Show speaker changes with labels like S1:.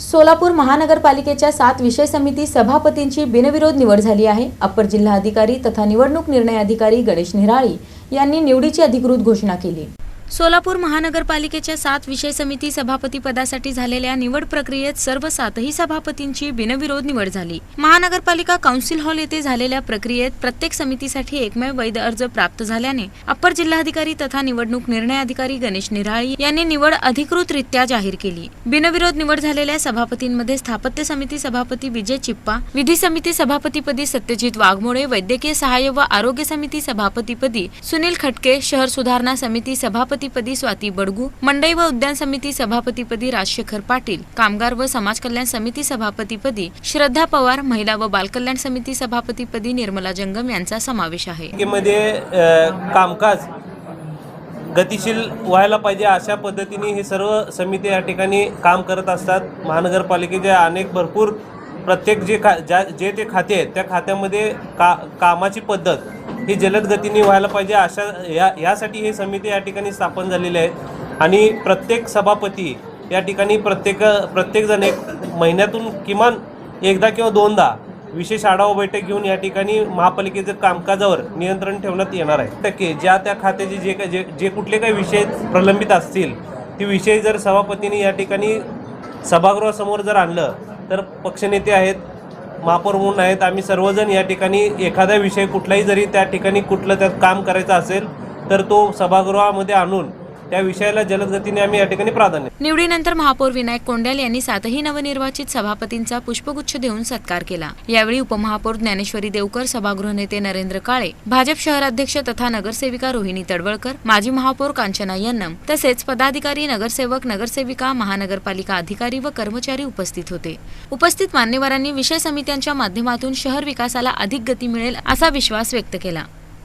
S1: सोलापूर महानगरपालिकेच्या 7 विषय समिती सभापतींची बिनविरोध निवड झाली आहे। अप्पर जिल्हा अधिकारी तथा निवडणूक निर्णय अधिकारी गणेश निराळी यांनी निवडीची अधिकृत घोषणा केली। सोलापूर महानगरपालिकेच्या 7 विषय समिती सभापती पदासाठी झालेल्या निवड प्रक्रियेत सर्व 7ही सभापतींची बिनविरोध निवड झाली। महानगरपालिका काउन्सिल हॉल येथे झालेल्या प्रक्रियेत प्रत्येक समितीसाठी एकमेव वैध अर्ज प्राप्त झाल्याने अप्पर जिल्हाधिकारी तथा निवडणूक निर्णय अधिकारी गणेश निराळी यांनी निवड अधिकृतरित्या जाहीर केली। बिनविरोध निवड झालेल्या सभापतींमध्ये स्थापत्य समिती सभापती विजय चिप्पा, विधी समिती सभापतीपदी सत्यजित वाघमोडे, वैद्यकीय सहाय्य व आरोग्य समिती सभापतीपदी सुनील खटके, शहर सुधारणा समिती सभापतीपदी स्वाती बडगू, मंडई व उद्यान समिती सभापतीपदी राजशेखर पाटील, कामगार व समाज कल्याण समिती सभापतीपदी श्रद्धा पवार, महिला व बालकल्याण समिती सभापतीपदी निर्मला जंगम यांचा समावेश आहे।
S2: मध्ये कामकाज गतिशील व्हायला पाहिजे अशा पद्धतीने हे सर्व समिती या ठिकाणी काम करत असतात। महानगरपालिकेच्या अनेक भरपूर प्रत्येक जे ते खाते आहेत त्या खात्यामध्ये कामाची पद्धत ही जलद गतीने व्हायला पाहिजे अशा यासाठी ही समिती या ठिकाणी स्थापन झालेली आहे। आणि प्रत्येक सभापती या ठिकाणी प्रत्येक जण एक महिन्यातून किमान एकदा किंवा दोनदा विशेष आढावा बैठक घेऊन या ठिकाणी महापालिकेच्या कामकाजावर नियंत्रण ठेवण्यात येणार आहे। टक्के ज्या त्या खात्याचे जे कुठले काही विषय प्रलंबित असतील ते विषय जर सभापतींनी या ठिकाणी सभागृहासमोर जर आणलं तर पक्षनेते आहेत, महापौर म्हणून आहेत, आम्ही सर्वजण या ठिकाणी एखादा विषय कुठलाही जरी त्या ठिकाणी कुठलं त्यात काम करायचं असेल तर तो सभागृहामध्ये आणून त्या विषयाला जलद गतीने आम्ही या ठिकाणी प्राधान्य।
S1: निवडीनंतर महापौर विनायक कोंड्याल यांनी 7ही नवनिर्वाचित सभापतींचा पुष्पगुच्छ देऊन सत्कार केला। यावेळी उपमहापौर ज्ञानेश्वरी देवकर, सभागृह नेते नरेंद्र काळे, भाजप शहर अध्यक्ष तथा नगरसेविका रोहिणी तडवळकर, माजी महापौर कांचना यन्नम तसेच पदाधिकारी, नगरसेवक, नगरसेविका, महानगरपालिका अधिकारी व कर्मचारी उपस्थित होते। उपस्थित मान्यवरांनी विषय समित्यांच्या माध्यमातून शहर विकासाला अधिक गती मिळेल असा विश्वास व्यक्त केला।